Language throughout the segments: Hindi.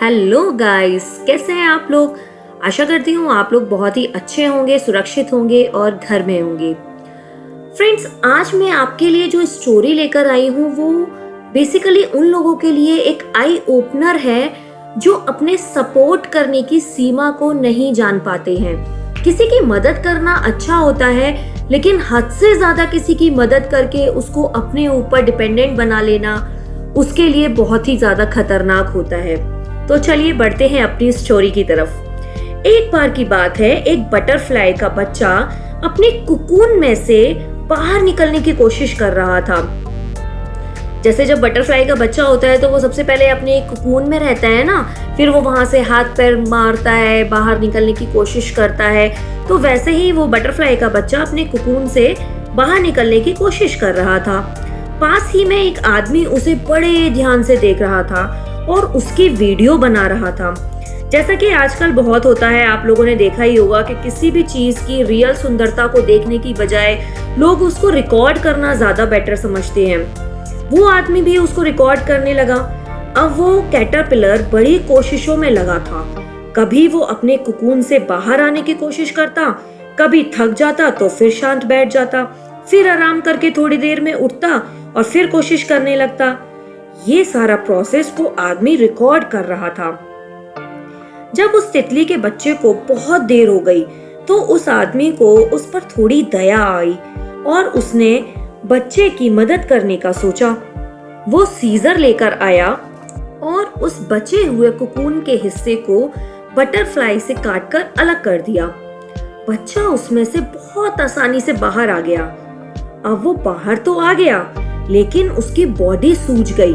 हेलो गाइस, कैसे हैं आप लोग। आशा करती हूँ आप लोग बहुत ही अच्छे होंगे, सुरक्षित होंगे और घर में होंगे। फ्रेंड्स, आज मैं आपके लिए जो स्टोरी लेकर आई हूँ वो बेसिकली उन लोगों के लिए एक आई ओपनर है जो अपने सपोर्ट करने की सीमा को नहीं जान पाते हैं। किसी की मदद करना अच्छा होता है, लेकिन हद से ज्यादा किसी की मदद करके उसको अपने ऊपर डिपेंडेंट बना लेना उसके लिए बहुत ही ज्यादा खतरनाक होता है। तो चलिए बढ़ते हैं अपनी स्टोरी की तरफ। एक बार की बात है, एक बटरफ्लाई का बच्चा अपने कुकून में से बाहर निकलने की कोशिश कर रहा था। जैसे जब बटरफ्लाई का बच्चा होता है तो वो सबसे पहले अपने कुकून में रहता है ना, फिर वो वहां से हाथ पैर मारता है, बाहर निकलने की कोशिश करता है। तो वैसे ही वो बटरफ्लाई का बच्चा अपने कुकून से बाहर निकलने की कोशिश कर रहा था। पास ही में एक आदमी उसे बड़े ध्यान से देख रहा था और उसकी वीडियो बना रहा था। जैसा कि आजकल बहुत होता है, आप लोगों ने देखा ही होगा कि किसी भी चीज की रियल सुंदरता को देखने की बजाय लोग उसको रिकॉर्ड करना ज्यादा बेटर समझते हैं। वो आदमी भी उसको रिकॉर्ड करने लगा। अब वो कैटरपिलर बड़ी कोशिशों में लगा था। कभी वो अपने कुकून से बाहर आने की कोशिश करता, कभी थक जाता तो फिर शांत बैठ जाता, फिर आराम करके थोड़ी देर में उठता और फिर कोशिश करने लगता। ये सारा प्रोसेस वो आदमी रिकॉर्ड कर रहा था। जब उस तितली के बच्चे को बहुत देर हो गई तो उस आदमी को उस पर थोड़ी दया आई और उसने बच्चे की मदद करने का सोचा। वो सीजर लेकर आया और उस बचे हुए कुकून के हिस्से को बटरफ्लाई से काटकर अलग कर दिया। बच्चा उसमें से बहुत आसानी से बाहर आ गया। अब वो बाहर तो आ गया, लेकिन उसकी बॉडी सूज गई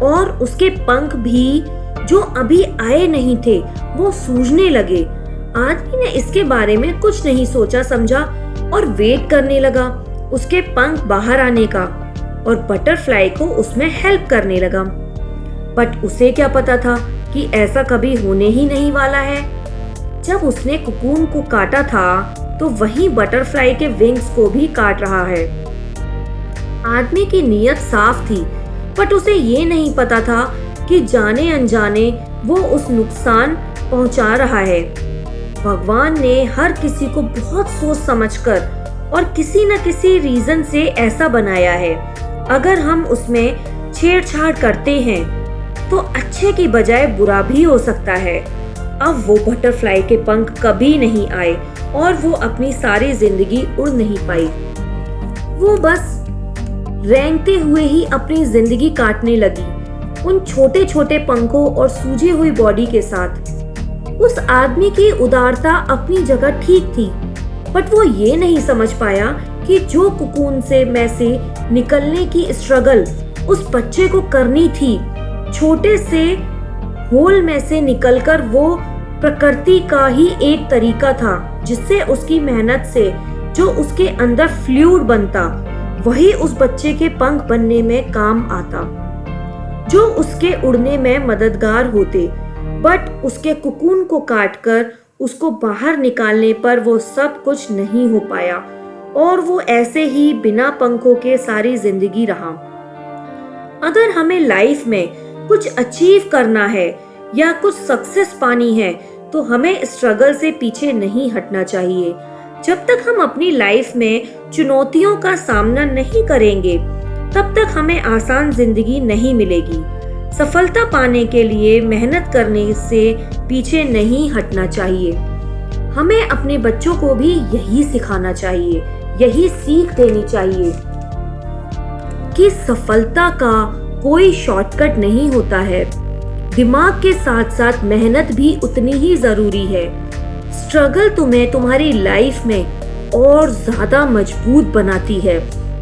और उसके पंख भी जो अभी आए नहीं थे वो सूजने लगे। आदमी ने इसके बारे में कुछ नहीं सोचा समझा और वेट करने लगा उसके पंख बाहर आने का और बटरफ्लाई को उसमें हेल्प करने लगा। बट उसे क्या पता था कि ऐसा कभी होने ही नहीं वाला है। जब उसने कुकून को काटा था तो वही बटरफ्लाई के विंग्स को भी काट रहा है। आदमी की नीयत साफ थी, बट उसे ये नहीं पता था कि जाने अनजाने वो उस नुकसान पहुंचा रहा है। भगवान ने हर किसी को बहुत सोच समझकर और किसी न किसी रीजन से ऐसा बनाया है। अगर हम उसमें छेड़छाड़ करते हैं तो अच्छे की बजाय बुरा भी हो सकता है। अब वो बटरफ्लाई के पंख कभी नहीं आए और वो अपनी सारी जिंदगी उड़ नहीं पाई। वो बस रेंगते हुए ही अपनी जिंदगी काटने लगी उन छोटे छोटे पंखों और सूजी हुई बॉडी के साथ। उस आदमी की उदारता अपनी जगह ठीक थी, बट वो ये नहीं समझ पाया कि जो कुकून में से निकलने की स्ट्रगल उस बच्चे को करनी थी, छोटे से होल में से निकलकर वो प्रकृति का ही एक तरीका था जिससे उसकी मेहनत से जो उसके अंदर फ्लूइड बनता वही उस बच्चे के पंख बनने में काम आता, जो उसके उड़ने में मददगार होते। बट उसके कुकून को काटकर उसको बाहर निकालने पर वो सब कुछ नहीं हो पाया और वो ऐसे ही बिना पंखों के सारी जिंदगी रहा। अगर हमें लाइफ में कुछ अचीव करना है या कुछ सक्सेस पानी है तो हमें स्ट्रगल से पीछे नहीं हटना चाहिए। जब तक हम अपनी लाइफ में चुनौतियों का सामना नहीं करेंगे तब तक हमें आसान जिंदगी नहीं मिलेगी। सफलता पाने के लिए मेहनत करने से पीछे नहीं हटना चाहिए। हमें अपने बच्चों को भी यही सिखाना चाहिए, यही सीख देनी चाहिए कि सफलता का कोई शॉर्टकट नहीं होता है। दिमाग के साथ साथ मेहनत भी उतनी ही जरूरी है। स्ट्रगल तुम्हें तुम्हारी लाइफ में और ज्यादा मजबूत बनाती है,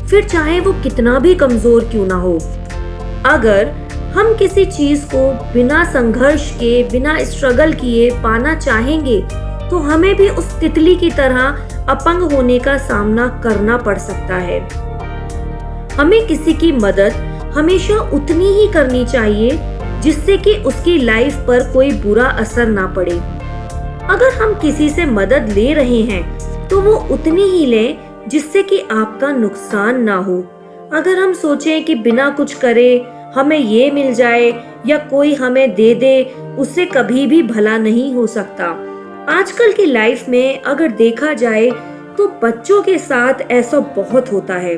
फिर चाहे वो कितना भी कमजोर क्यों ना हो। अगर हम किसी चीज को बिना संघर्ष के, बिना स्ट्रगल किए पाना चाहेंगे तो हमें भी उस तितली की तरह अपंग होने का सामना करना पड़ सकता है। हमें किसी की मदद हमेशा उतनी ही करनी चाहिए जिससे कि उसकी लाइफ पर कोई बुरा असर ना पड़े। अगर हम किसी से मदद ले रहे हैं तो वो उतनी ही लें जिससे कि आपका नुकसान ना हो। अगर हम सोचें कि बिना कुछ करे हमें ये मिल जाए या कोई हमें दे दे, उससे कभी भी भला नहीं हो सकता। आजकल की लाइफ में अगर देखा जाए तो बच्चों के साथ ऐसा बहुत होता है।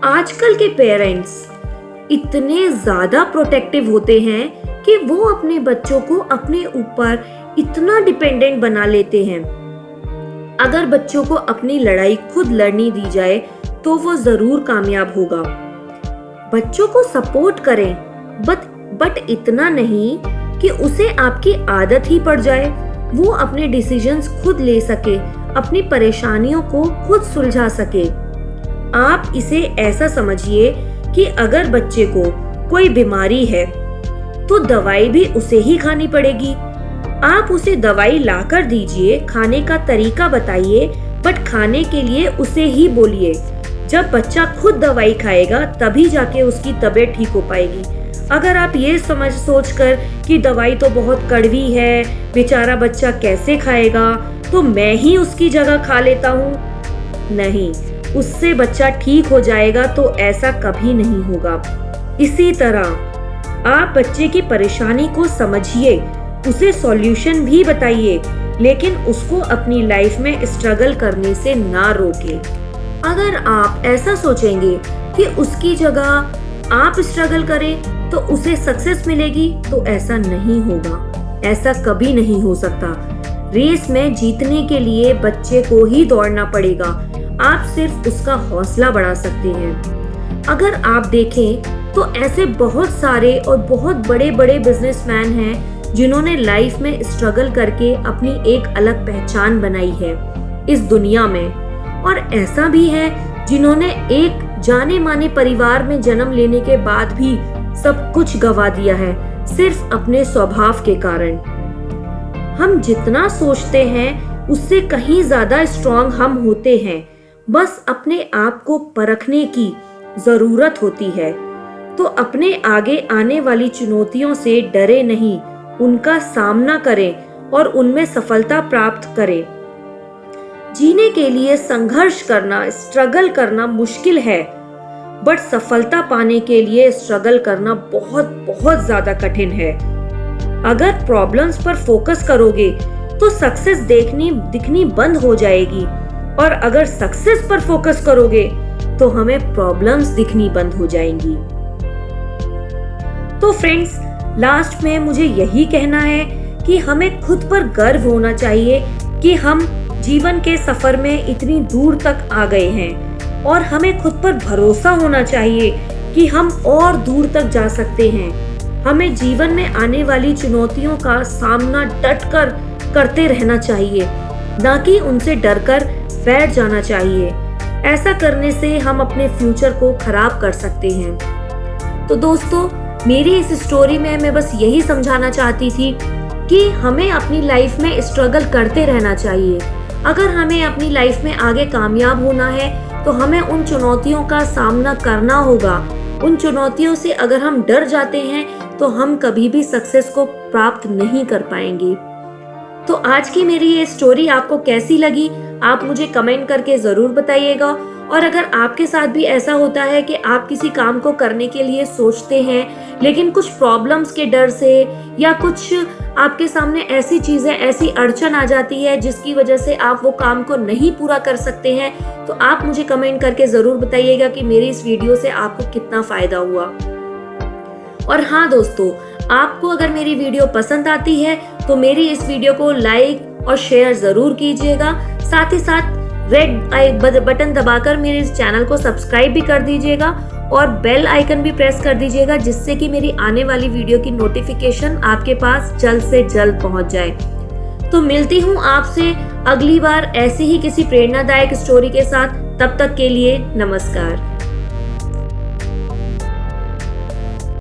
आजकल के पेरेंट्स इतने ज्यादा प्रोटेक्टिव होते हैं कि वो अपने बच्चों को अपने ऊपर इतना डिपेंडेंट बना लेते हैं। अगर बच्चों को अपनी लड़ाई खुद लड़नी दी जाए तो वो जरूर कामयाब होगा। बच्चों को सपोर्ट करें, बट इतना नहीं कि उसे आपकी आदत ही पड़ जाए। वो अपने डिसीजंस खुद ले सके, अपनी परेशानियों को खुद सुलझा सके। आप इसे ऐसा समझिए कि अगर बच्चे को कोई बीमारी है तो दवाई भी उसे ही खानी पड़ेगी। आप उसे दवाई लाकर दीजिए, खाने का तरीका बताइए, बट खाने के लिए उसे ही बोलिए। जब बच्चा खुद दवाई खाएगा तभी जाके उसकी तबीयत ठीक हो पाएगी। अगर आप ये सोचकर कि दवाई तो बहुत कड़वी है, बेचारा बच्चा कैसे खाएगा, तो मैं ही उसकी जगह खा लेता हूँ, नहीं, उससे बच्चा ठीक हो जाएगा, तो ऐसा कभी नहीं होगा। इसी तरह आप बच्चे की परेशानी को समझिए, उसे सॉल्यूशन भी बताइए, लेकिन उसको अपनी लाइफ में स्ट्रगल करने से ना रोके। अगर आप ऐसा सोचेंगे कि उसकी जगह आप स्ट्रगल करें तो उसे सक्सेस मिलेगी, तो ऐसा नहीं होगा, ऐसा कभी नहीं हो सकता। रेस में जीतने के लिए बच्चे को ही दौड़ना पड़ेगा, आप सिर्फ उसका हौसला बढ़ा सकते हैं। अगर आप देखें तो ऐसे बहुत सारे और बहुत बड़े बड़े बिजनेसमैन हैं जिन्होंने लाइफ में स्ट्रगल करके अपनी एक अलग पहचान बनाई है इस दुनिया में, और ऐसा भी है जिन्होंने एक जाने माने परिवार में जन्म लेने के बाद भी सब कुछ गवा दिया है सिर्फ अपने स्वभाव के कारण। हम जितना सोचते हैं उससे कहीं ज्यादा स्ट्रांग हम होते हैं, बस अपने आप को परखने की जरूरत होती है। तो अपने आगे आने वाली चुनौतियों से डरे नहीं, उनका सामना करें और उनमें सफलता प्राप्त करें। जीने के लिए संघर्ष करना, स्ट्रगल करना मुश्किल है, बट सफलता पाने के लिए स्ट्रगल करना बहुत बहुत ज्यादा कठिन है। अगर प्रॉब्लम्स पर फोकस करोगे तो सक्सेस दिखनी बंद हो जाएगी, और अगर सक्सेस पर फोकस करोगे तो हमें प्रॉब्लम्स दिखनी बंद हो जाएंगी। तो फ्रेंड्स, लास्ट में मुझे यही कहना है कि हमें खुद पर गर्व होना चाहिए कि हम जीवन के सफर में इतनी दूर तक आ गए हैं, और हमें खुद पर भरोसा होना चाहिए कि हम और दूर तक जा सकते हैं। हमें जीवन में आने वाली चुनौतियों का सामना डट कर करते रहना चाहिए, ना कि उनसे डरकर बैठ जाना चाहिए। ऐसा करने से हम अपने फ्यूचर को खराब कर सकते हैं। तो दोस्तों, मेरी इस स्टोरी में मैं बस यही समझाना चाहती थी कि हमें अपनी लाइफ में स्ट्रगल करते रहना चाहिए। अगर हमें अपनी लाइफ में आगे कामयाब होना है तो हमें उन चुनौतियों का सामना करना होगा। उन चुनौतियों से अगर हम डर जाते हैं तो हम कभी भी सक्सेस को प्राप्त नहीं कर पाएंगे। तो आज की मेरी ये स्टोरी आपको कैसी लगी, आप मुझे कमेंट करके जरूर बताइएगा। और अगर आपके साथ भी ऐसा होता है कि आप किसी काम को करने के लिए सोचते हैं लेकिन कुछ प्रॉब्लम्स के डर से या कुछ आपके सामने ऐसी चीजें, ऐसी अड़चन आ जाती है जिसकी वजह से आप वो काम को नहीं पूरा कर सकते हैं, तो आप मुझे कमेंट करके जरूर बताइएगा कि मेरी इस वीडियो से आपको कितना फायदा हुआ। और हाँ दोस्तों, आपको अगर मेरी वीडियो पसंद आती है तो मेरी इस वीडियो को लाइक और शेयर जरूर कीजिएगा। साथ ही साथ रेड बटन दबाकर मेरे इस चैनल को सब्सक्राइब भी कर दीजिएगा और बेल आइकन भी प्रेस कर दीजिएगा, जिससे कि मेरी आने वाली वीडियो की नोटिफिकेशन आपके पास जल्द से जल्द पहुंच जाए। तो मिलती हूँ आपसे अगली बार ऐसी ही किसी प्रेरणादायक स्टोरी के साथ। तब तक के लिए नमस्कार।